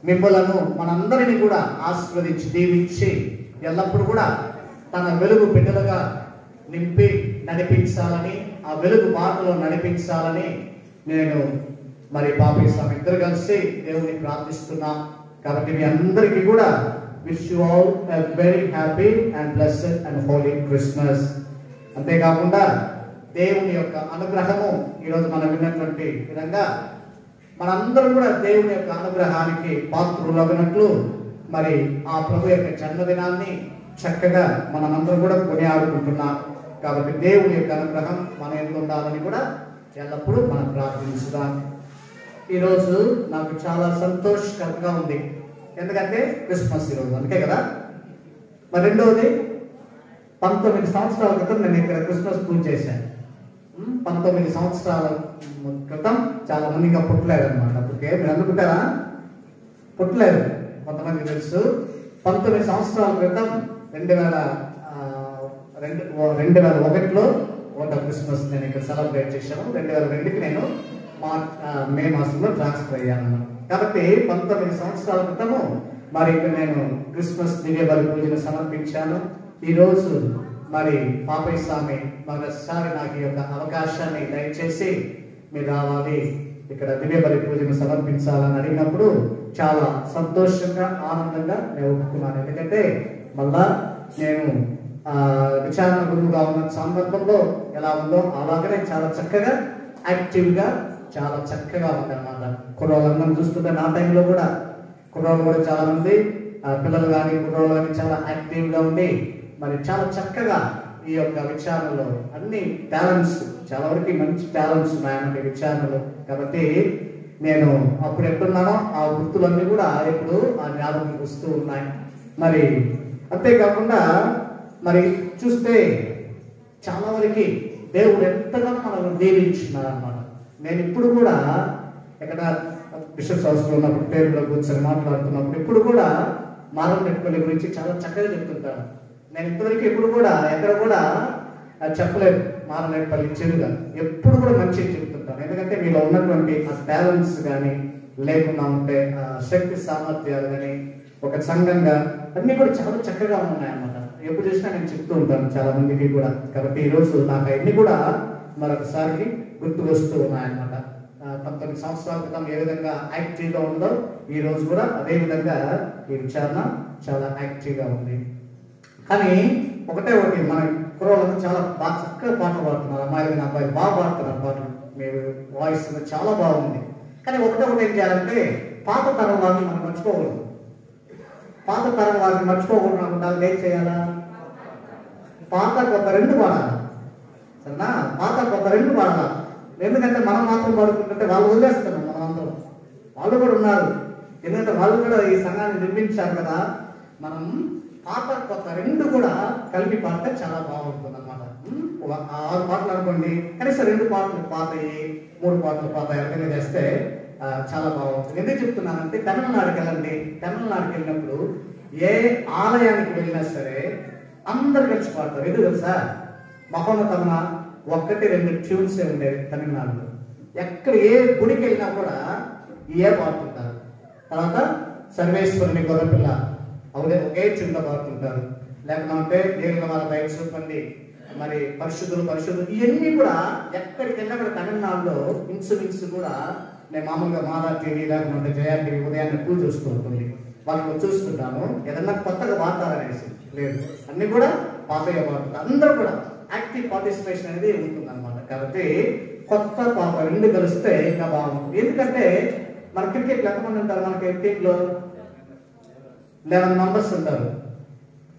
మిమ్మలను మనందరినీ కూడా ఆశీర్వదించి దీవించి ఎల్లప్పుడూ కూడా తన వెలుగు బిడ్డలుగా నింపి నడిపించాలని, ఆ వెలుగు బాటలో నడిపించాలని నేను మరి బాబీ స్వామి ఇద్దరు కలిసి దేవుని ప్రార్థిస్తున్నా. కాబట్టి మీ అందరికీ కూడా wish you all a very happy and blessed and holy Christmas. అంతేకాకుండా దేవుని యొక్క అనుగ్రహము ఈరోజు మనం విన్నటువంటి విధంగా మనందరం కూడా దేవుని యొక్క అనుగ్రహానికి పాత్రులగినట్లు మరి ఆ ప్రభు యొక్క జన్మదినాన్ని చక్కగా మనందరం కూడా కొనియాడుకుంటున్నాం. కాబట్టి దేవుని యొక్క అనుగ్రహం మన ఎందుకు ఉండాలని కూడా ఎల్లప్పుడూ మనం ప్రార్థించుదాం. ఈరోజు నాకు చాలా సంతోషకరంగా ఉంది, ఎందుకంటే క్రిస్మస్ ఈరోజు, అందుకే కదా. మరి రెండవది, 19 సంవత్సరాల క్రితం నేను ఇక్కడ క్రిస్మస్ పూజ చేశాను. 19 సంవత్సరాల క్రితం చాలా మంది ఇంకా పుట్టలేదు అనమాట. అప్పటికే మీరు అనుకుంటారా? పుట్టలేదు, కొంతమంది తెలుసు. 19 సంవత్సరాల క్రితం 2001లో ఒకటో క్రిస్మస్ నేను ఇక్కడ సెలబ్రేట్ చేశాను. 2002కి నేను మే మాసంలో ట్రాన్స్ఫర్ అయ్యాను. కాబట్టి 19 సంవత్సరాల క్రితము మరి ఇక్కడ నేను క్రిస్మస్ దివ్య బలి పూజను సమర్పించాను. ఈరోజు మరి పాపయ్య స్వామి మరోసారి నాకు ఈ యొక్క అవకాశాన్ని దయచేసి మీరు రావాలి, ఇక్కడ దివ్య బలి పూజను సమర్పించాలని అడిగినప్పుడు చాలా సంతోషంగా ఆనందంగా నేను ఒప్పుకున్నాను. ఎందుకంటే మళ్ళా నేను విచారణ గురువుగా ఉన్న సందర్భంలో ఎలా ఉందో అలాగనే చాలా చక్కగా యాక్టివ్గా చాలా చక్కగా ఉందన్నమాట. కుర్రోళ్ళందరం చూస్తుంటే నా టైంలో కూడా కుర్రోళ్ళు కూడా చాలా మంది పిల్లలు కానీ కుర్రోళ్ళు కానీ చాలా యాక్టివ్గా ఉండి మరి చాలా చక్కగా ఈ యొక్క విచారణలో అన్ని టాలెంట్స్, చాలా వరకు మంచి టాలెంట్స్ ఉన్నాయన్నమాట విచారణలో. కాబట్టి నేను అప్పుడు ఎప్పుడున్నానో ఆ వృత్తులన్నీ కూడా ఇప్పుడు ఆ జ్ఞాపకం వస్తూ ఉన్నాయి. మరి అంతేకాకుండా మరి చూస్తే చాలా వరకు దేవుడు ఎంతగానో మనల్ని దీవించున్నారు అన్నమాట. నేను ఇప్పుడు కూడా ఎక్కడ బిషప్స్ హౌస్లో ఉన్నప్పుడు పేరులో కూర్చొని మాట్లాడుతున్నప్పుడు ఇప్పుడు కూడా మారంపల్లి గురించి చాలా చక్కగా చెప్తుంటాను. నేను ఇంతవరకు ఎప్పుడు కూడా ఎక్కడ కూడా చెప్పలేదు మారంపల్లి చెడుగా, ఎప్పుడు కూడా మంచిగా చెప్తుంటాను. ఎందుకంటే మీలో ఉన్నటువంటి ఆ టాలెంట్స్ కానీ లేకుండా ఉంటే ఆ శక్తి సామర్థ్యాలు కానీ ఒక సంఘంగా అన్నీ కూడా చాలా చక్కగా ఉన్నాయన్నమాట. ఎప్పుడు చూసినా నేను చెప్తూ ఉంటాను చాలా మందికి కూడా. కాబట్టి ఈరోజు నాకు అన్ని కూడా మరొకసారి గుర్తు వస్తూ ఉన్నాయన్నమాట. 19 సంవత్సరాల క్రితం ఏ విధంగా యాక్టివ్గా ఉందో ఈ రోజు కూడా అదే విధంగా ఈ విచారణ చాలా యాక్టివ్గా ఉంది. కానీ ఒకటి మన కుర్రోళ్ళకు చాలా బాగా చక్కగా పాటలు పాడుతున్నారు. అమ్మాయిలు అబ్బాయిలు బాగా పాడుతున్నారు పాటలు, మీ వాయిస్ చాలా బాగుంది. కానీ ఒకటి ఏం చేయాలంటే పాత తరం వారిని మనం మర్చిపోకూడదు. పాత తరం వారిని మర్చిపోకూడదు అనుకుంటారు. ఏం చేయాలా? పాత కొత్త రెండు పాడాలి, సరేనా? పాత కొత్త రెండు పాడాలి. ఎందుకంటే మనం మాత్రం పాడుకుంటుంటే వాళ్ళు వదిలేస్తున్నాం, మనందరం. వాళ్ళు కూడా ఉన్నారు, ఎందుకంటే వాళ్ళు కూడా ఈ సంఘాన్ని నిర్మించారు కదా. మనం పాత కొత్త రెండు కూడా కలిపి పాడితే చాలా బాగుంటుంది అన్నమాట. 6 పాటలు అనుకోండి, కనీసం 2 పాటలు పాతాయి, 3 పాటలు పాతాయి, అర్థంగా చేస్తే చాలా బాగుంటుంది. ఎందుకు చెప్తున్నానంటే తమిళనాడుకి వెళ్ళండి. తమిళనాడుకి వెళ్ళినప్పుడు ఏ ఆలయానికి వెళ్ళినా సరే అందరు కలిసి పాడతారు. ఎందుకు తెలుసా? మహోన్నతమైన 1-2 ట్యూన్సే ఉండేవి తమిళనాడులో. ఎక్కడ ఏ గుడికి వెళ్ళినా కూడా ఏ పాడుతుంటారు. తర్వాత సర్వేశ్వరుని గొర్రెపిల్ల అవునే ఒకే ట్యూన్లో పాడుతుంటారు. లేకపోతే దేవుని వాళ్ళ బయట చూపండి, మరి పరిశుద్ధులు ఇవన్నీ కూడా ఎక్కడికి వెళ్ళినా కూడా తమిళనాడులో ఇన్సుమిన్స్ కూడా. నేను మామూలుగా మాలా టీవీ లేకపోతే జయా టీవీ ఉదయాన్నే పూజ చూస్తూ ఉంటుంది, వాళ్ళు చూస్తుంటాను. ఏదన్నా కొత్తగా పాడతారనేసి లేదు, అన్ని కూడా పాతగా పాడుతుంటారు. అందరూ కూడా యాక్టివ్ పార్టిసిపేషన్ అనేది ఉంటుంది అనమాట. కాబట్టి కొత్త పాత రెండు కలిస్తే ఇంకా బాగుంటుంది. ఎందుకంటే మన క్రికెట్లో ఎంతమంది ఉంటారు? మన క్రికెట్లో 11 మెంబర్స్ ఉంటారు.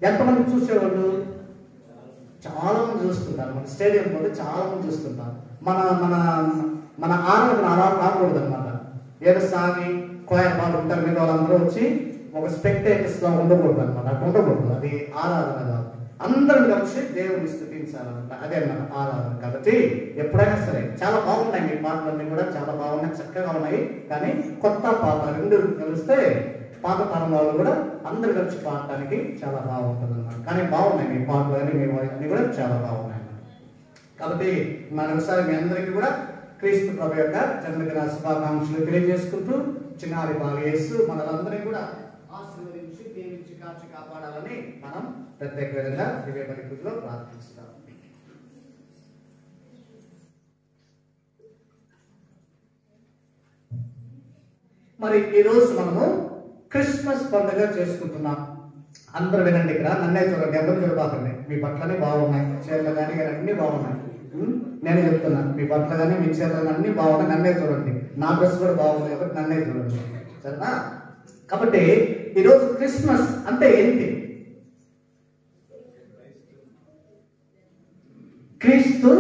ఎంతమంది చూసేవాళ్ళు? చాలా మంది చూస్తుంటారు. మన స్టేడియం పోతే చాలా మంది చూస్తుంటారు. మన మన మన ఆరాధన అలా కాకూడదు అనమాట. ఏదో సామి కోయర్ వాళ్ళు ఉంటారు, మీద వాళ్ళందరూ వచ్చి ఒక స్పెక్టేటర్స్ గా ఉండకూడదు అనమాట. అట్లా ఉండకూడదు, అది ఆరాధన కాదు. అందరం కలిసి దేవుని స్థుతించాలన్నమాట, అదే అన్నమాట ఆరాధన. కాబట్టి ఎప్పుడైనా సరే చాలా బాగున్నాయి మీ పాటలన్నీ కూడా, చాలా బాగున్నాయి, చక్కగా ఉన్నాయి. కానీ కొత్త పాట రెండు కలిస్తే పాత తరం వాళ్ళు కూడా అందరు కలిసి పాడటానికి చాలా బాగుంటుంది అన్నమాట. కానీ బాగున్నాయి మీ పాటలు కానీ మీ అన్ని కూడా చాలా బాగున్నాయి. కాబట్టి మరొకసారి మీ అందరికీ కూడా క్రీస్తు ప్రభు యొక్క జన్మదిన శుభాకాంక్షలు తెలియజేసుకుంటూ చిన్నారి బాలయేసు మనలందరినీ కూడా ఆశీర్వదించి దీవించి కాచి కాపాడాలని మనం ప్రత్యేకంగా దివ్య బలి పూజలో ప్రార్థిస్తాం. మరి ఈ రోజు మనము క్రిస్మస్ పండుగ చేసుకుంటున్నాం. అందరూ వినండి, ఇక్కడ నన్నే చూడండి, ఎవరు చూడబాకండి. మీ బట్టలన్నీ బాగున్నాయి, చీరలు కానీ అన్ని బాగున్నాయి. నేను చెప్తున్నాను, మీ బట్టలు కానీ మీ చీరలు అన్ని బాగున్నాయి. నన్నే చూడండి, నా డ్రెస్ కూడా బాగుంది కాబట్టి నన్నే చూడండి, సరేనా? కాబట్టి ఈరోజు క్రిస్మస్ అంటే ఏంటి? క్రీస్తు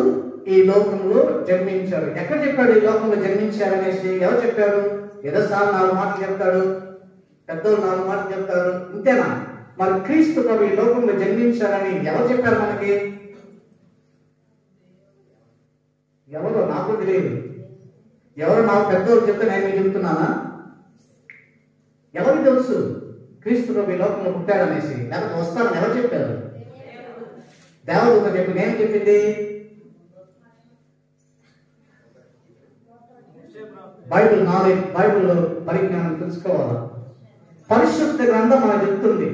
ఈ లోకంలో జన్మించాడు. ఎక్కడ చెప్పాడు ఈ లోకంలో జన్మించాడు అనేసి? ఎవరు చెప్పారు? ఏదో సార్ 4 మాటలు చెప్తాడు, పెద్దలు 4 మాటలు చెప్తారు, ఇంతేనా? మరి క్రీస్తు ప్రభు ఈ లోకంలో జన్మించాడని ఎవరు చెప్పారు మనకి? ఎవరు? నాకు తెలియదు. ఎవరు? నాకు పెద్దలు చెప్తే నేను మీకు చెప్తున్నానా? ఎవరికి తెలుసు క్రీస్తు ప్రభు ఈ లోకంలో పుట్టాడనేసి? లేకపోతే వస్తారని ఎవరు చెప్పారు? దేవదూత చెప్పి. నేను చెప్పింది బైబిల్ నాలెడ్జ్, బైబిల్ పరిజ్ఞానం తెలుసుకోవాలి. పరిశుద్ధ గ్రంథం మనకు చెప్తుంది.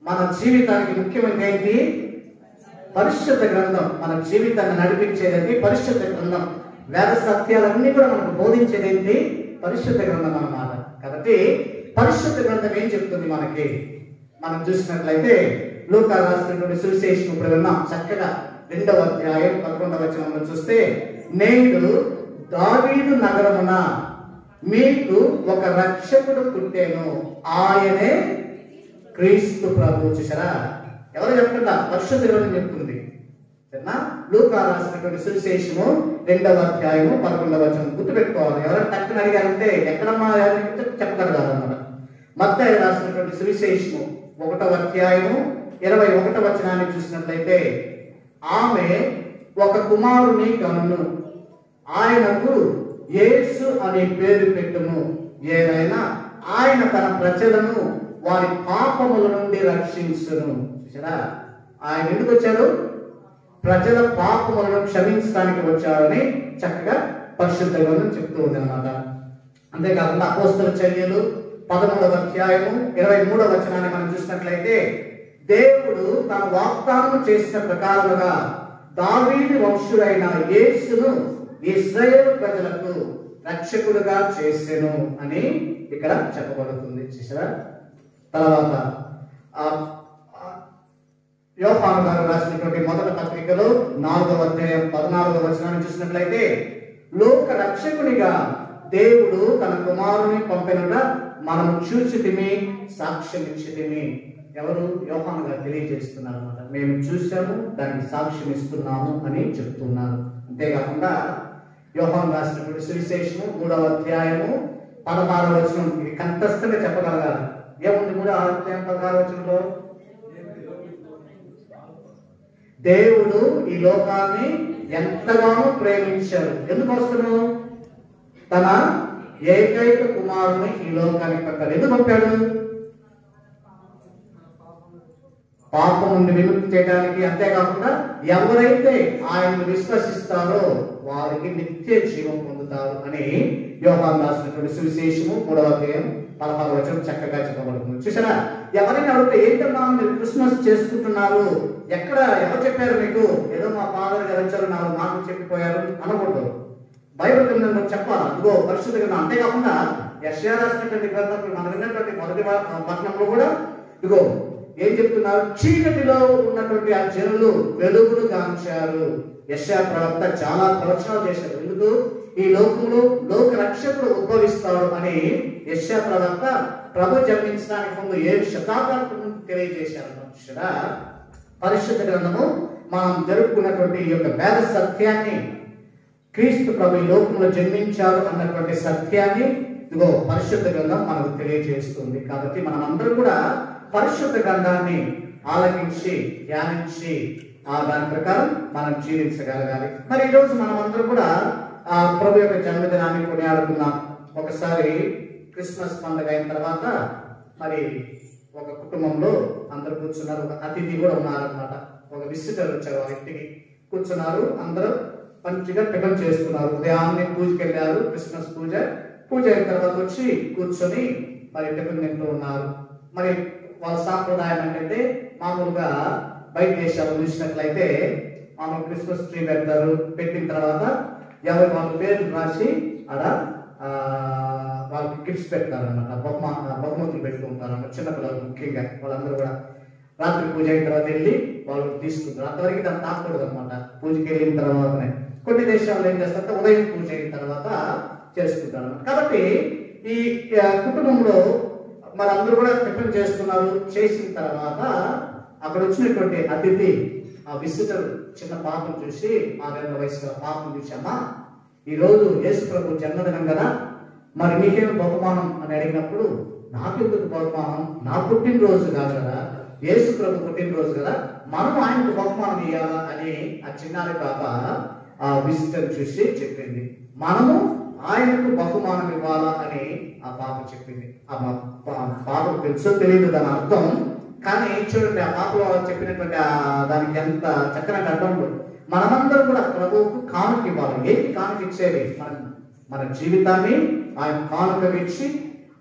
మన జీవితానికి ముఖ్యమైన ఏంటి? పరిశుద్ధ గ్రంథం. మన జీవితాన్ని నడిపించేది పరిశుద్ధ గ్రంథం. వేద సత్యాలన్నీ కూడా మనకు బోధించేది ఏంటి? పరిశుద్ధ గ్రంథం అన్నమాట. కాబట్టి పరిశుద్ధ గ్రంథం ఏం చెప్తుంది మనకి? మనం చూసినట్లయితే లూకా రాసినటువంటి సువిశేషం ఇప్పుడు విన్నాం చక్కగా. 2వ అధ్యాయం 11వ వచనంలో చూస్తే, నేడు దావీదు నగరమున మీకు ఒక రక్షకుడు పుట్టెను, ఆయనే క్రీస్తు ప్రభు. చూసారా? ఎవరు చెప్తుందా? పరిశుద్ధ గ్రంథం చెప్తుంది, సరేనా? లూకా రాసినటువంటి సువిశేషము 2వ అధ్యాయము 11వ వచనం గుర్తుపెట్టుకోవాలి. ఎవరైనా తక్కువ అడిగారంటే ఎక్కడమ్మా చెప్పగలగాలి అన్నమాట. మత్తయి రాసినటువంటి సువిశేషము 1వ అధ్యాయము 21వ వచనాన్ని చూసినట్లయితే, ఆమె ఒక కుమారుని కనును, ఆయనకు యేసు అనే పేరు పెట్టును, ఏదైనా ఆయన తన ప్రజలను వారి పాపముల నుండి రక్షించును. చూసారా? ఆయన ఎందుకు వచ్చాడు? ప్రజల పాపములను క్షమించడానికి వచ్చాడని చక్కగా పరిశుద్ధ గ్రంథం చెప్తూ ఉంది అన్నమాట. అంతేకాకుండా అపోస్తల చర్యలు 13వ అధ్యాయము 23వ వచనాన్ని మనం చూసినట్లయితే, దేవుడు తన వాగ్దానం చేసిన ప్రకారముగా దావీదు వంశుడైన యేసును ఇశ్రాయేలు ప్రజలకు రక్షకుడుగా చేసెను అని ఇక్కడ చెప్పబడుతుంది. చూసారా? తర్వాత యోహాను గారు రాసినటువంటి మొదటి పత్రికలో 4వ అధ్యాయం 14వ వచనాన్ని చూసినట్లయితే, లోక రక్షకునిగా దేవుడు తన కుమారుని పంపినగా మనం చూచితిమి, సాక్ష్యం ఇచ్చితిమి. ఎవరు? యోహాను గారు తెలియజేస్తున్నారు అన్నమాట. మేము చూసాము, దానికి సాక్ష్యం ఇస్తున్నాము అని చెప్తున్నారు. అంతేకాకుండా యోహాను రాసినటువంటి సువిశేషము 3వ అధ్యాయము 16వ వచనం, ఇది కంఠస్థంగా చెప్పగలగాలి. ఏముంది 3వ అధ్యాయం 16వ వచనంలో? దేవుడు ఈ లోకాన్ని ఎంతగానో ప్రేమించాడు. ఎందుకోసము? తన ఏకైక కుమారుని ఈ లోకానికి పంపాడు. ఎందుకు పంపాడు? పాపం నుండి విముక్తి చేయడానికి. అంతేకాకుండా ఎవరైతే ఆయనను విశ్వసిస్తారో వారికి నిత్య జీవం పొందుతారు అని యోహాను రాసినటువంటి సువిశేషము 3వ అధ్యాయం 16వ వచనం చక్కగా చెప్పబడుతుంది. చూసారా? ఎవరైనా అడిగితే, ఏంటన్నా మీరు క్రిస్మస్ చేసుకుంటున్నారు, ఎక్కడ ఎవరు చెప్పారు మీకు? ఏదో మా ఫాదర్ గారు వచ్చారు, 4 మాటలు చెప్పిపోయారు అనకూడదు. బైబిల్ గ్రంథంలో చెప్పాలి. ఇదిగో పరిశుద్ధ గ్రంథం. అంతేకాకుండా యెషయా రాసినటువంటి గ్రంథం మనం విన్నటువంటి మొదటి పట్టణంలో కూడా ఇదిగో ఏం చెప్తున్నారు? చీకటిలో ఉన్నటువంటి ఆ జనులు వెలుగును గాంచారు. యెషయా ప్రవక్త చాలా ప్రవచనాలు చేశారు. ఎందుకు? ఈ లోకంలో లోక రక్షకుడు ఉద్భవిస్తాడు అని యెషయా ప్రవక్త ప్రభు జన్మించడానికి ముందు 7 శతాబ్దాల ముందు తెలియజేశారు. పరిశుద్ధ గ్రంథము మనం జరుపుకున్నటువంటి ఈ యొక్క వేద సత్యాన్ని, క్రీస్తు ప్రభు ఈ లోకంలో జన్మించారు అన్నటువంటి సత్యాన్ని ఇదిగో పరిశుద్ధ గ్రంథం మనకు తెలియజేస్తుంది. కాబట్టి మనం అందరూ కూడా పరిశుద్ధ గ్రంథాన్ని ఆలకించి ధ్యానించి దాని ప్రకారం మనం జీవించగలగాలి. మరి ఈరోజు మనం అందరం కూడా ప్రభు యొక్క జన్మదినాన్ని కొనియాడుకున్నాం. ఒకసారి క్రిస్మస్ పండుగ అయిన తర్వాత మరి ఒక కుటుంబంలో అందరూ కూర్చున్నారు. ఒక అతిథి కూడా ఉన్నారనమాట. ఒక విజిటర్ వచ్చారు, ఆ ఇంటికి కూర్చున్నారు. అందరూ మంచిగా టిఫిన్ చేస్తున్నారు. ఉదయాన్నే పూజకి వెళ్ళారు, క్రిస్మస్ పూజ అయిన తర్వాత వచ్చి కూర్చొని మరి టిఫిన్ తింటూ ఉన్నారు. మరి వాళ్ళ సాంప్రదాయం ఏంటంటే మామూలుగా బయట దేశాలు చూసినట్లయితే మామూలు క్రిస్మస్ ట్రీ పెడతారు. పెట్టిన తర్వాత ఎవరి వాళ్ళ పేర్లు రాసి అక్కడ వాళ్ళకి గిఫ్ట్స్ పెడతారు అన్నమాట. బహుమతులు పెడుతూ ఉంటారు అన్నమాట. చిన్నపిల్లలు ముఖ్యంగా వాళ్ళందరూ కూడా రాత్రి పూజ అయిన తర్వాత వెళ్ళి వాళ్ళు తీసుకుంటారు. అంతవరకు దాన్ని తాకూడదు అనమాట. పూజకి వెళ్ళిన తర్వాతనే. కొన్ని దేశాల్లో ఏం చేస్తారంటే ఉదయం పూజ అయిన తర్వాత చేసుకుంటారు. కాబట్టి ఈ కుటుంబంలో మరి అందరూ కూడా టిఫిన్ చేస్తున్నారు. చేసిన తర్వాత అక్కడ వచ్చినటువంటి అతిథి, ఆ విజిటర్ చిన్న పాపను చూసి, 6 ఏళ్ల వయసు గల పాపను చూసి, అమ్మా ఈరోజు యేసు ప్రభు జన్మదినం కదా, మరి నీకేం బహుమానం అని అడిగినప్పుడు, నాకెందుకు బహుమానం, నా పుట్టినరోజు కాదు కదా, యేసు ప్రభు పుట్టినరోజు కదా, మనం ఆయనకు బహుమానం ఇవ్వాలా అని ఆ చిన్నారి పాప ఆ విజిటర్ చూసి చెప్పింది. మనము ఆయనకు బహుమానం ఇవ్వాలా అని ఆ పాప చెప్పింది. ఆ పాపకు తెలుసో తెలియదు దాని అర్థం, కానీ చూడండి ఆ పాపలో చెప్పినటువంటి దానికి ఎంత చక్కని అర్థం. మనమందరం కూడా ప్రభువుకు కానుక ఇవ్వాలి. ఏంటి కానుక ఇచ్చేది? మన జీవితాన్ని ఆయన కానుక ఇచ్చి,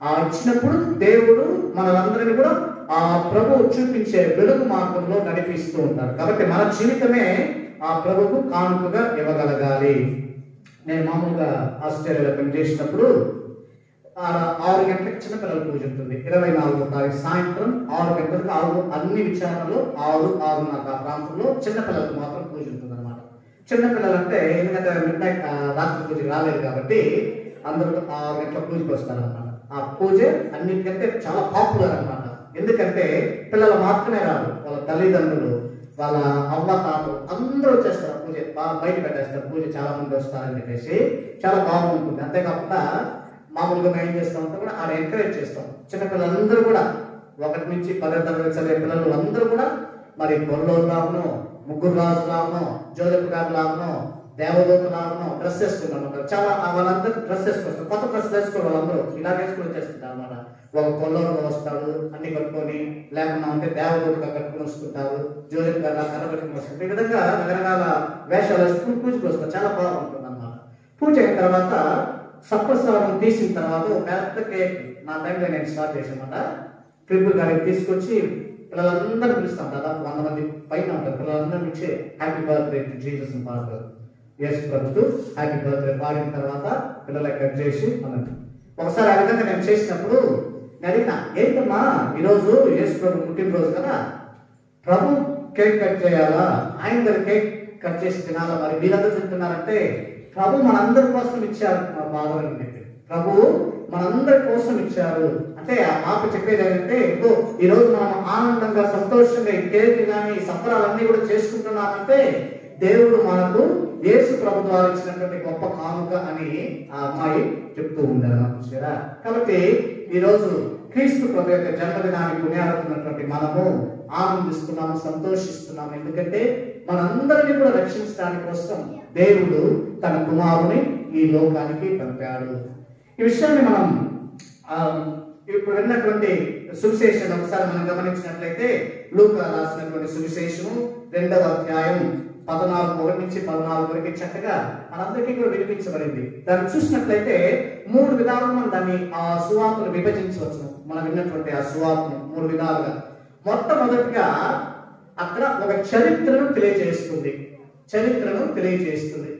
ఆ ఇచ్చినప్పుడు దేవుడు మనందరినీ కూడా ఆ ప్రభువు చూపించే వెలుగు మార్గంలో నడిపిస్తూ ఉంటారు. కాబట్టి మన జీవితమే ఆ ప్రభువుకు కానుకగా ఇవ్వగలగాలి. నేను మామూలుగా ఆస్ట్రేలియాలో పనిచేసినప్పుడు 6 గంటలకు చిన్నపిల్లల పూజ ఉంటుంది. 24వ తారీఖు సాయంత్రం 6 గంటలకు అన్ని విచారణలో 6:30 ఆ ప్రాంతంలో చిన్నపిల్లలకు మాత్రం పూజ ఉంటుంది అనమాట. చిన్నపిల్లలు అంటే ఎందుకంటే మిడ్ రాత్రి పూజకి రాలేదు కాబట్టి అందరూ 6 గంటల పూజకి వస్తారనమాట. ఆ పూజ అన్నిటికంటే చాలా పాపులర్ అనమాట. ఎందుకంటే పిల్లలు మాత్రమే రాదు, వాళ్ళ తల్లిదండ్రులు, వాళ్ళ అవ్వ తాతలు అందరూ చేస్తారు పూజ. బయట పెట్టేస్తారు పూజ, చాలా మంది వస్తారని చెప్పేసి చాలా బాగుంటుంది. అంతేకాకుండా మామూలుగా మేము ఏం చేస్తామంటే కూడా ఆడ ఎంకరేజ్ చేస్తాం. చిన్నపిల్లలందరూ కూడా 1 నుంచి 10వ తరగతి చదివే పిల్లలు అందరూ కూడా మరి గొర్రెలు లాగానో, ముగ్గురు రాజు లాగానో, జోజప్ప గారు లాగానో, దేవదూత లాగానో డ్రెస్ వేసుకున్నాను. చాలా వాళ్ళందరూ డ్రెస్ వేసుకొస్తారు. కొత్త డ్రెస్ వేసుకోరు, వాళ్ళందరూ ఇలా వేసుకుని వచ్చేస్తుంటారు అనమాట. ఒక కొల్లలో వస్తాడు అన్ని కట్టుకొని, లేకుండా అంటే దేవదూతగా కట్టుకుని వస్తుంటారు, జోజప్ప గారు కర్ర కట్టుకుని వస్తుంటారు. ఈ విధంగా రకరకాల వేషాలు వేసుకుని పూజకి వస్తారు. చాలా బాగుంటుంది అన్నమాట. పూజ అయిన తర్వాత సప్రసాదం తీసిన తర్వాత ఒక పెద్ద కేక్, నా టైంలో నేను స్టార్ట్ చేసానమాట. ట్రిపుల్ గారికి తీసుకొచ్చి పిల్లలందరూ పిలుస్తాం. దాదాపు 100 మంది పైన ఉంటారు. పిల్లలందరూ నుంచి హ్యాపీ బర్త్డే టు జీసస్ అని పాడతారు. యేసు ప్రభుకు హ్యాపీ బర్త్డే పాడిన తర్వాత పిల్లలకి కట్ చేసి అన్నట్టు. ఒకసారి ఆ విధంగా నేను చేసినప్పుడు నేను అడిగినా, ఏంటమ్మా ఈరోజు యేసు ప్రభు పుట్టినరోజు కదా, ప్రభు కేక్ కట్ చేయాలా, ఆయన దగ్గర కేక్ కట్ చేసి తినాలా, మరి వీళ్ళందరూ తింటున్నారంటే ప్రభు మనందరి కోసం ఇచ్చారు. మా బాధలు ప్రభు మనందరి కోసం ఇచ్చారు అంటే ఆ పాప చెప్పేది ఏంటంటే, ఈ రోజు మనం ఆనందంగా సంతోషంగా ఈ కేక్ కానీ ఈ సంబరాలన్నీ కూడా చేసుకుంటున్నామంటే దేవుడు మనకు యేసు ప్రభు ద్వారా ఇచ్చినటువంటి గొప్ప కానుక అని ఆ అమ్మాయి చెప్తూ ఉండారు. కాబట్టి ఈరోజు క్రీస్తు ప్రభు యొక్క జన్మదినాన్ని కొనియాడుతున్నటువంటి మనము ఆనందిస్తున్నాము, సంతోషిస్తున్నాము. ఎందుకంటే మనందరినీ కూడా రక్షించడానికి కోసం దేవుడు తన కుమారుని ఈ లోకానికి పంపాడు. ఈ విషయాన్ని మనం ఇప్పుడు విన్నటువంటి సువిశేషం ఒకసారి మనం గమనించినట్లయితే, లూకా రాసినటువంటి సువిశేషము 2వ అధ్యాయం 1 నుంచి 14 వరకు చక్కగా మనందరికీ కూడా వినిపించబడింది. దాన్ని చూసినట్లయితే 3 విధాలుగా మనం దాన్ని ఆ సువార్తను విభజించవచ్చు. మనం విన్నటువంటి ఆ సువార్తను 3 విధాలుగా. మొట్టమొదటిగా అక్కడ ఒక చరిత్రను తెలియజేస్తుంది.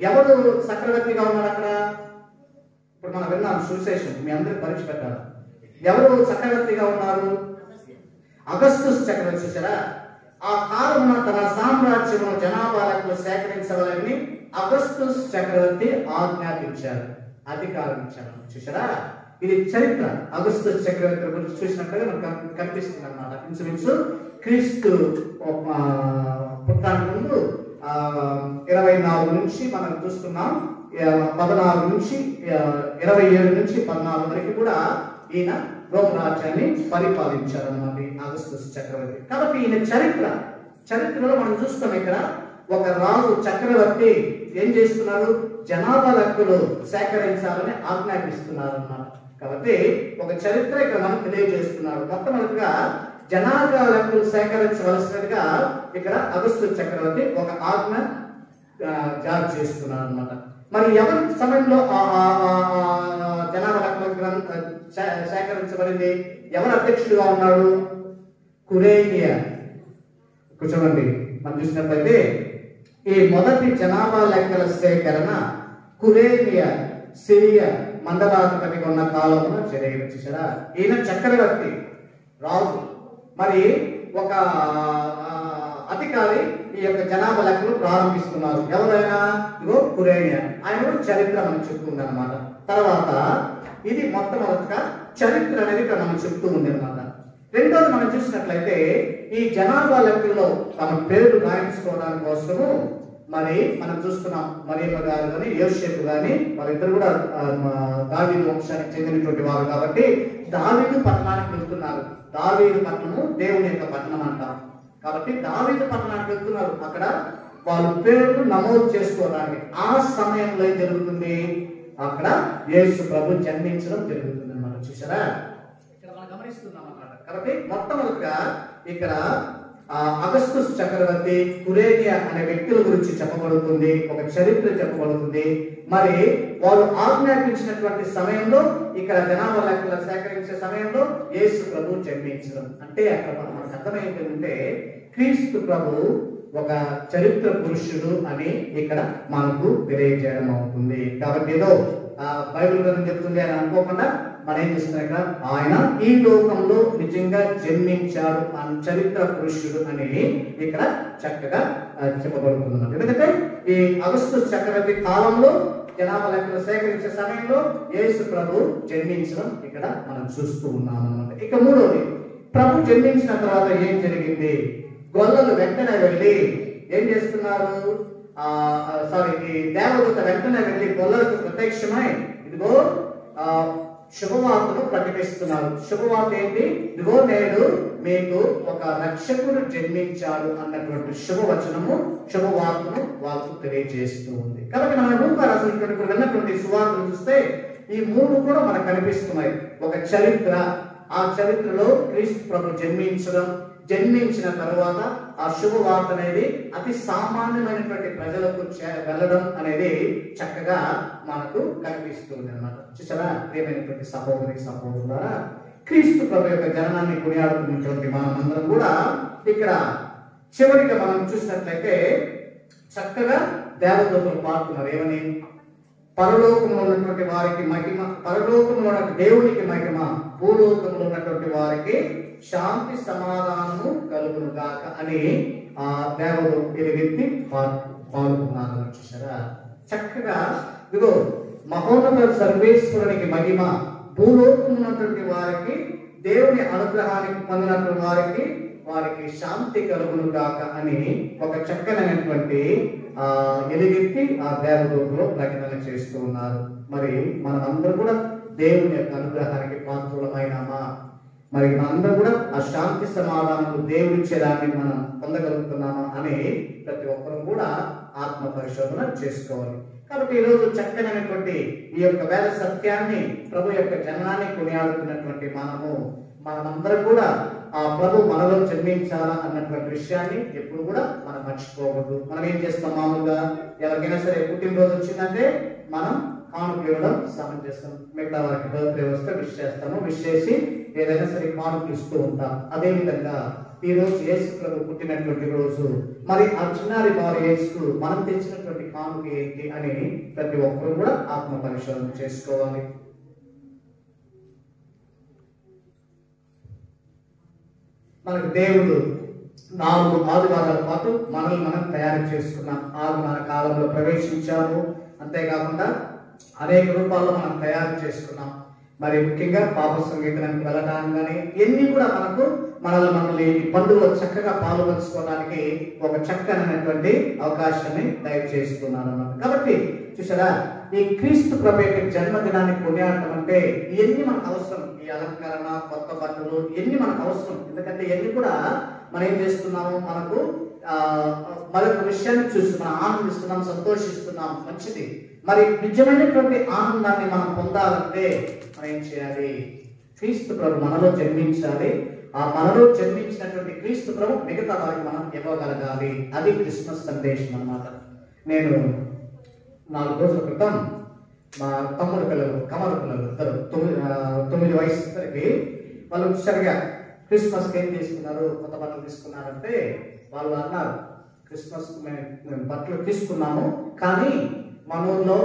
ఎవరు చక్రవర్తిగా ఉన్నారు అక్కడ? ఇప్పుడు మనం విన్నాం సువిశేషం, మీ అందరికి పరీక్ష పెట్టాలి. ఎవరు చక్రవర్తిగా ఉన్నారు? అగస్తుస్ చక్రవర్తి. చూసారా? ఆ కాలమున తన సామ్రాజ్యమును జనాభా లెక్కలు సేకరించవాలని అగస్తుస్ చక్రవర్తి ఆజ్ఞాపించారు, అధికారం ఇచ్చారు. చూసారా? ఇది చరిత్ర. అగస్తుస్ చక్రవర్తి గురించి చూసినట్లుగా మనకు కనిపిస్తుంది అన్నమాట. ఇంచుమించు క్రీస్తు పుట్టానికి ముందు 24 నుంచి మనం చూస్తున్నాం. 14 నుంచి 27 నుంచి 14 వరకు కూడా ఈయన రోమ రాజ్యాన్ని పరిపాలించారు అన్నమాట అగస్తుస్ చక్రవర్తి. కాబట్టి ఈయన చరిత్రలో మనం చూస్తాం. ఇక్కడ ఒక రాజు చక్రవర్తి ఏం చేస్తున్నారు? జనాభా లెక్కలు సేకరించాలని ఆజ్ఞాపిస్తున్నారు అన్నమాట. కాబట్టి ఒక చరిత్ర ఇక్కడ మనం తెలియజేస్తున్నారు. మొట్టమొదటిగా జనాభా లెక్కలు సేకరించవలసినదిగా ఇక్కడ అగస్తుస్ చక్రవర్తి ఒక ఆజ్ఞ జారీ చేస్తున్నారు అనమాట. మరి ఎవరి సమయంలో జనాభా లెక్కల సేకరించబడింది? ఎవరు అధ్యక్షుడిగా ఉన్నాడు? కురేనియా. కూర్చోండి. మనం చూసినట్లయితే ఈ మొదటి జనాభా లెక్కల సేకరణ కురేనియా సిరియా మండలాధిపతిగా ఉన్న కాలంలో జరిగింది. చూసారా? ఈయన చక్రవర్తి, రాజు. మరి ఒక అధికారి ఈ యొక్క జనాభా లెక్కలు ప్రారంభిస్తున్నారు. ఎవరైనా? ఇగో కురేనియా. ఆయన చరిత్ర మనం చెప్తుంది అనమాట. తర్వాత ఇది మొట్టమొదటిగా చరిత్ర అనేది ఇక్కడ మనం చెప్తూ ఉంది అనమాట. రెండోది మనం చూసినట్లయితే ఈ జనాభా లెక్కల్లో తమ పేర్లు రాయించుకోవడానికి కోసము మరి మనం చూస్తున్నాం మరియమ్మ గారు కానీ యోసేపు కానీ వాళ్ళిద్దరు కూడా దావీదు వంశానికి చెందినటువంటి వారు కాబట్టి దావీదు పట్టణానికి వెళ్తున్నారు. దావీదు పట్టణము దేవుని యొక్క పట్టణం అంటాం కాబట్టి దావీదు పట్టణానికి వెళ్తున్నారు. అక్కడ వాళ్ళ పేర్లు నమోదు చేసుకోవడానికి ఆ సమయంలో ఏం జరుగుతుంది? అక్కడ యేసు ప్రభు జన్మించడం జరుగుతుంది అన్నమాట. చూసారా? ఇక్కడ మనం గమనిస్తున్నాం అన్నమాట. కాబట్టి మొట్టమొదటిగా ఇక్కడ అగస్టస్ చక్రవర్తి, కురేనియా అనే వ్యక్తుల గురించి చెప్పబడుతుంది, ఒక చరిత్ర చెప్పబడుతుంది. మరి వాళ్ళు ఆజ్ఞాపించినటువంటి సమయంలో ఇక్కడ జనాభా లెక్కలు సేకరించే సమయంలో యేసు ప్రభు జన్మించడం అంటే అక్కడ మనకు అర్థమైందంటే క్రీస్తు ప్రభు ఒక చరిత్ర పురుషుడు అని ఇక్కడ మనకు తెలియజేయడం అవుతుంది. కాబట్టి ఏదో బైబిల్ గ్రంథం చెప్తుంది అని అనుకోకుండా మనం ఏం చేస్తున్నాం? ఇక్కడ ఆయన ఈ లోకంలో నిజంగా జన్మించాడు అని చరిత్ర పురుషుడు అని ఇక్కడ చక్కగా చెప్పబడుతుంది. ఎందుకంటే ఈ అగస్టస్ చక్రవర్తి కాలంలో జనాభా లెక్కలు సేకరించే సమయంలో యేసు ప్రభు జన్మించడం ఇక్కడ మనం చూస్తూ ఉన్నాం అన్నమాట. ఇక మూడోది, ప్రభు జన్మించిన తర్వాత ఏం జరిగింది? గొల్లలు వెంటనే వెళ్ళి ఏం చేస్తున్నారు? ఈ దేవదూత వెంటనే వెళ్ళి గొల్లలకు ప్రత్యక్షమై ఇదిగో శుభవార్తను ప్రకటిస్తున్నారు. శుభవార్త ఏంటి? ఇదిగో నేడు మీకు ఒక రక్షకుడు జన్మించాడు అన్నటువంటి శుభవచనము, శుభవార్తను వాళ్ళకు తెలియజేస్తూ ఉంది. కాబట్టి మన రూపాయలు అసలు ఇక్కడ విన్నటువంటి సువార్తను చూస్తే ఈ మూడు కూడా మనకు కనిపిస్తున్నాయి. ఒక చరిత్ర, ఆ చరిత్రలో క్రీస్తు ప్రభు జన్మించిన తర్వాత ఆ శుభవార్త అనేది అతి సామాన్యమైనటువంటి ప్రజలకు వెళ్ళడం అనేది చక్కగా మనకు కనిపిస్తుంది అన్నమాట. చూసారా? ప్రియమైనటువంటి సహోదరులారా, క్రీస్తు ప్రభు యొక్క జననాన్ని కొనియాడుతున్నటువంటి మనమందరం కూడా ఇక్కడ చివరిగా మనం చూసినట్లయితే చక్కగా దేవదూతలు పాడుతున్నారు. ఏమని? పరలోకంలో ఉన్నటువంటి వారికి మహిమ, పరలోకంలో ఉన్న దేవునికి మహిమ, భూలోకంలో ఉన్నటువంటి వారికి శాంతి సమాధానము కలుగును గాక అని ఆ దేవుడు ఎలుగెత్తి పాడుతున్నారు. చూసారా? చక్కగా ఇదిగో మహోన్నత సర్వేశ్వరునికి మహిమ, భూలోకంలో ఉన్నటువంటి వారికి దేవుని అనుగ్రహానికి పొందినటువంటి వారికి శాంతి కలుగును గాక అని ఒక చక్కనైనటువంటి ఎలుగెత్తి ఆ దేవదూతలో ప్రకటన చేస్తూ ఉన్నారు. మరి మనమందరం కూడా దేవుని యొక్క అనుగ్రహానికి పాత్రులమైనామా? మరి మనందరం కూడా ఆ శాంతి సమాధానం దేవుడిచ్చేదాన్ని మనం పొందగలుగుతున్నామా అని ప్రతి ఒక్కరూ కూడా ఆత్మ పరిశోధన చేసుకోవాలి. కాబట్టి ఈరోజు చక్కనైనటువంటి ఈ యొక్క వేద సత్యాన్ని, ప్రభు యొక్క జననాన్ని కొనియాడుతున్నటువంటి మనమందరం కూడా ఆ ప్రభు మనలో జన్మించాలా అన్నటువంటి విషయాన్ని ఎప్పుడు కూడా మనం మర్చిపోకూడదు. మనం ఏం చేస్తాం? మామూలుగా ఎవరికైనా సరే పుట్టినరోజు వచ్చిందంటే మనం కానుకలు ఇవ్వడం సహాయం చేస్తాం. మిగతా వారికి బర్త్డే వస్తే విష్ చేస్తాము, విష్ చేసి ఏదైనా సరే కానుకలు ఇస్తూ ఉంటాం. అదేవిధంగా ఈ రోజు యేసు ప్రభు పుట్టినటువంటి రోజు, మరి ఆ చిన్నారి వారి యేసుకు మనం తెచ్చినటువంటి కానుక ఏంటి అని ప్రతి ఒక్కరు కూడా ఆత్మ పరిశోధన చేసుకోవాలి. మనకు దేవుడు 4 ఆదివారాల పాటు మనల్ని మనం తయారు చేసుకున్నాం. ఆదివార కాలంలో ప్రవేశించాము. అంతేకాకుండా అనేక రూపాల్లో మనం తయారు చేసుకున్నాం. మరి ముఖ్యంగా పాప సంగీతానికి వెళ్ళడానికి కానీ ఇవన్నీ కూడా మనల్ని ఈ పండుగలో చక్కగా పాల్గొంచుకోవడానికి ఒక చక్కనైనటువంటి అవకాశాన్ని దయచేస్తున్నాను అన్నమాట. కాబట్టి చూసారా, ఈ క్రీస్తు ప్రభు యొక్క జన్మదినాన్ని కొనియాడటం అంటే ఇవన్నీ మనకు అవసరం. ఈ అలంకరణ, కొత్త బట్టలు ఇవన్నీ మనకు అవసరం. ఎందుకంటే ఇవన్నీ కూడా మనం ఏం చేస్తున్నాము? మనకు మరొక విషయాన్ని చూస్తున్నాం, ఆనందిస్తున్నాం, సంతోషిస్తున్నాం, మంచిది. మరి నిజమైనటువంటి ఆనందాన్ని మనం పొందాలంటే మనం ఏం చేయాలి? క్రీస్తు ప్రభు మనలో జన్మించాలి. ఆ మనలో జన్మించినటువంటి క్రీస్తు ప్రభు మిగతా వారికి మనం ఇవ్వగలగాలి. అది క్రిస్మస్ సందేశం అన్నమాట. నేను 4 రోజుల క్రితం మా తమ్ముడు పిల్లలు కమల పిల్లలు ఇద్దరు 9 వయసు ఇద్దరికి వాళ్ళు సరిగా క్రిస్మస్కి ఏం తీసుకున్నారు, కొత్త బట్టలు తీసుకున్నారంటే వాళ్ళు అన్నారు, క్రిస్మస్ మేము బట్టలు తీసుకున్నాము, కానీ మన ఊళ్ళో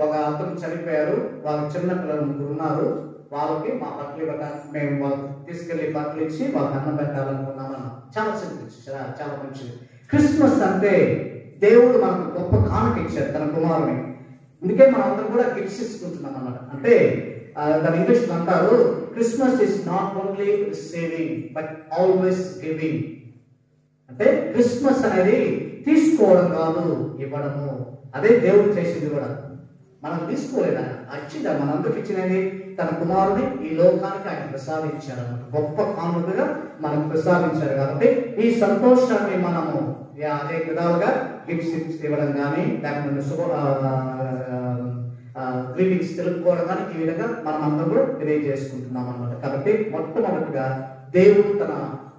ఒక అతను చనిపోయారు, వాళ్ళ చిన్న పిల్లలు 3 ఉన్నారు, వాళ్ళకి మా బట్టలు ఇవ్వడానికి మేము వాళ్ళకి తీసుకెళ్లి బట్టలు ఇచ్చి వాళ్ళకి అన్నం పెట్టాలనుకున్నామన్నా. చాలా సింపుల్, చాలా మంచిది. క్రిస్మస్ అంటే దేవుడు మనకు గొప్ప కానుక ఇచ్చాడు తన కుమారుని. అందుకే మనం అందరం కూడా గిఫ్ట్స్ ఇచ్చుకుంటున్నాం అన్నమాట. అంటే దాని ఇంగ్లీష్ అంటారు, Christmas is not only receiving but always giving. అంటే క్రిస్మస్ అనేది తీసుకోవడం కాదు, ఇవ్వడము. అదే దేవుడు చేసింది కూడా. మనం తీసుకోలేదు, ఆయన అచ్చిదా మనందరికి ఇచ్చినది తన కుమారుని ఈ లోకానికి ఆయన ప్రసాదించాడు అన్నమాట. గొప్ప కానుకగా మనకు ప్రసాదించాడు. కాబట్టి ఈ సంతోషాన్ని మనము అనేక విధాలుగా గిఫ్ట్స్ ఇవ్వడం కానీ, లేకపోతే గ్రీటింగ్స్ తెలుపుకోవడం కానీ, ఈ విధంగా మనం అందరూ కూడా తెలియజేసుకుంటున్నాం అన్నమాట. కాబట్టి మొట్టమొదటిగా దేవుడు తన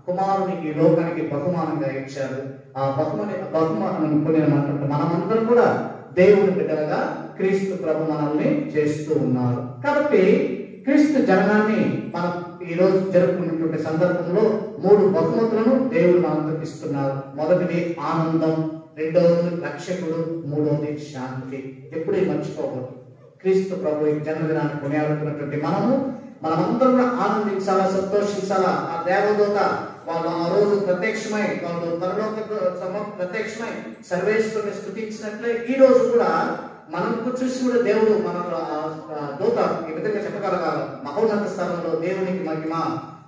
కుమారుని ఈ లోకానికి బహుమానంగా ఇచ్చాడు. ఆ బహుమానం పొందినమంటే మనమందరం కూడా దేవుని బిడ్డలుగా క్రీస్తు ప్రభు మనల్ని చేస్తూ ఉన్నారు. కాబట్టి క్రీస్తు జననాన్ని మనం ఈ రోజు జరుపుకున్నటువంటి సందర్భంలో 3 బహుమతులను దేవుడు మనకు ఇస్తున్నారు. మొదటిది ఆనందం, రెండవది రక్షకుడు, మూడవది శాంతి. ఎప్పుడూ మర్చిపోకూడదు. క్రీస్తు ప్రభు జన్మదినాన్ని కొనియాడుతున్నటువంటి మనమందరం కూడా ఆనందించాలా, సంతోషించాలా. ఆ దేవదూత వాళ్ళు ఆ రోజు ప్రత్యక్షమై, వాళ్ళు పరలోక ప్రత్యక్షమై సర్వేశ్వరుని స్తుతించినట్లే ఈ రోజు కూడా మనకు చూసి కూడా దేవుడు మన దూత ఈ విధంగా చెప్పగలగాలి, మహోన్నత స్థానంలో దేవునికి మహిమ,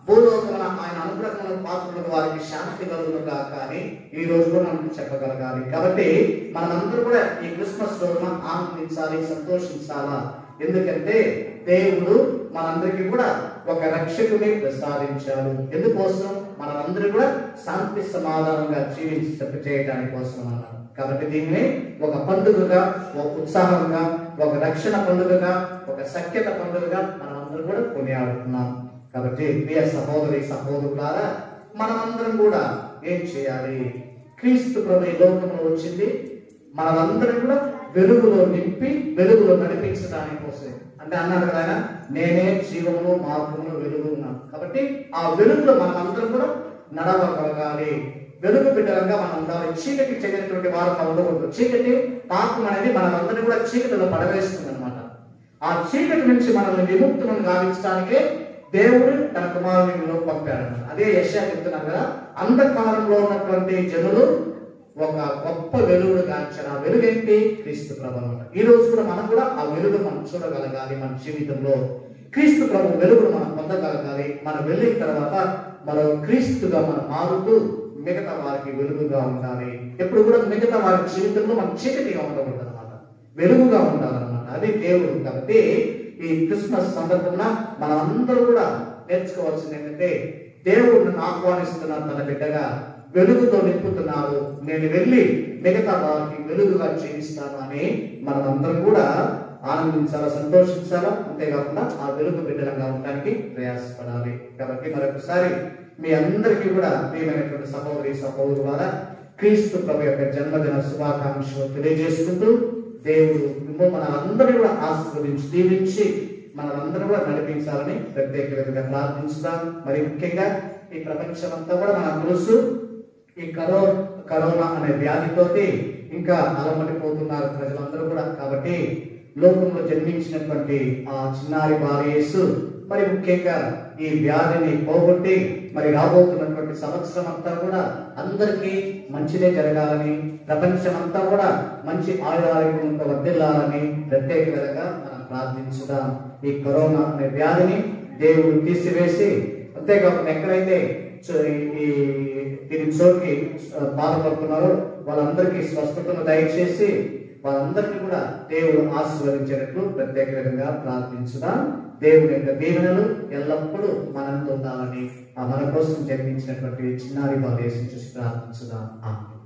భూలోకమున ఆయన అనుగ్రహములకు పాత్రులకు వారికి శాంతి కలుగునుగా. కానీ ఈ రోజు కూడా మనకు చెప్పగలగాలి. కాబట్టి మనందరూ కూడా ఈ క్రిస్మస్ రోజున ఆనందించాలి, సంతోషించాలా. ఎందుకంటే దేవుడు మనందరికీ కూడా ఒక రక్షకుని ప్రసాదించాడు. ఎందుకోసం? మనందరూ కూడా శాంతి సమాధానంగా జీవించేటట్టు చేయడానికి కోసం అన్నారు. కాబట్టి దీన్ని ఒక పండుగగా, ఒక ఉత్సాహంగా, ఒక రక్షణ పండుగగా, ఒక సఖ్యత పండుగగా మనమందరం కూడా కొనియాడుతున్నాం. కాబట్టి ప్రియ సహోదరి సహోదరులారా, మనమందరం కూడా ఏం చేయాలి? క్రీస్తు ప్రభు ఈ లోకంలో వచ్చింది మనందరం కూడా వెలుగులో నింపి వెలుగులో నడిపించడానికి కోసం. అంటే అన్నాడు కదా ఆయన, నేనే జీవమును మార్గమును వెలుగు ఉన్నాను. కాబట్టి ఆ వెలుగులో మనమందరం కూడా నడవగలగాలి. వెలుగు బిడ్డలంగా మనం ఉండాలి. చీకటి చెందినటువంటి వారు ఉండకూడదు. చీకటి పాపం అనేది మనందరినీ కూడా చీకటిలో పడవేస్తుంది అనమాట. ఆ చీకటి నుంచి మనల్ని విముక్తులను గావించడానికే దేవుడు తన కుమారునిలో పంపాడు. అదే యెషయా చెప్తున్నాం కదా, అంధకారంలో ఉన్నటువంటి జనులు ఒక గొప్ప వెలుగును గాంచారు. ఆ వెలుగు ఏంటి? క్రీస్తు ప్రభు అన్నమాట. ఈ రోజు కూడా మనం కూడా ఆ వెలుగు మనం చూడగలగాలి. మన జీవితంలో క్రీస్తు ప్రభు వెలుగును మనం పొందగలగాలి. మనం వెళ్ళిన తర్వాత మనం క్రీస్తుగా మనం మారుతూ మిగతా వారికి వెలుగుగా ఉండాలి. ఎప్పుడు కూడా మిగతా వారి జీవితంలో మనం చీకటిగా ఉండకూడదు అనమాట, వెలుగుగా ఉండాలన్నమాట. అది దేవుడు. కాబట్టి ఈ క్రిస్మస్ సందర్భంగా మనం అందరూ కూడా నేర్చుకోవాల్సింది ఏంటంటే, దేవుడు నన్ను ఆహ్వానిస్తున్నాను తన బిడ్డగా, వెలుగుతో నింపుతున్నాడు, నేను వెళ్ళి మిగతా వారికి వెలుగుగా జీవిస్తాను అని మనం అందరం కూడా ఆనందించాలా, సంతోషించాలా. అంతేకాకుండా ఆ వెలుగు బిడ్డలంగా ఉండడానికి ప్రయాసపడాలి. కాబట్టి మరొకసారి మీ అందరికీ కూడా ప్రియమైనటువంటి సహోదరి సహోదరులారా, క్రీస్తు ప్రభు యొక్క జన్మదిన శుభాకాంక్షలు తెలియజేసుకుంటూ, దేవుడు మనందరినీ కూడా ఆశీర్వదించి దీవించి మనందరూ కూడా నడిపించాలని ప్రత్యేక విధంగా ప్రార్థించుదాం. మరి ముఖ్యంగా ఈ ప్రపంచం అంతా కూడా మనకు తెలుసు, ఈ కరోనా అనే వ్యాధితోటి ఇంకా అలమటిపోతున్నారు ప్రజలందరూ కూడా. కాబట్టి లోకంలో జన్మించినటువంటి ఆ చిన్నారి బాలయేసు మరి ముఖ్యంగా ఈ వ్యాధిని పోగొట్టి మరి రాబోతున్నటువంటి సంవత్సరం అంతా కూడా అందరికీ మంచిదే జరగాలని, ప్రపంచం అంతా కూడా మంచి ఆయురారోగ్యంతో వర్ధిల్లాలని ప్రత్యేక విధంగా మనం ప్రార్థించుదాం. ఈ కరోనా అనే వ్యాధిని దేవుడు తీసివేసి, అంతేకాకుండా ఎక్కడైతే దీని చోటుకి బాధపడుతున్నారో వాళ్ళందరికీ స్వస్థతను దయచేసి వాళ్ళందరినీ కూడా దేవుడు ఆశీర్వదించేటట్లు ప్రత్యేక విధంగా ప్రార్థించుదాం. దేవుని యొక్క దీవెనలు ఎల్లప్పుడూ మనంతో ఉండాలని మన కోసం జన్మించినటువంటి చిన్నారి బాలయేసుని చూసి ప్రార్థించుదాం. ఆమేన్.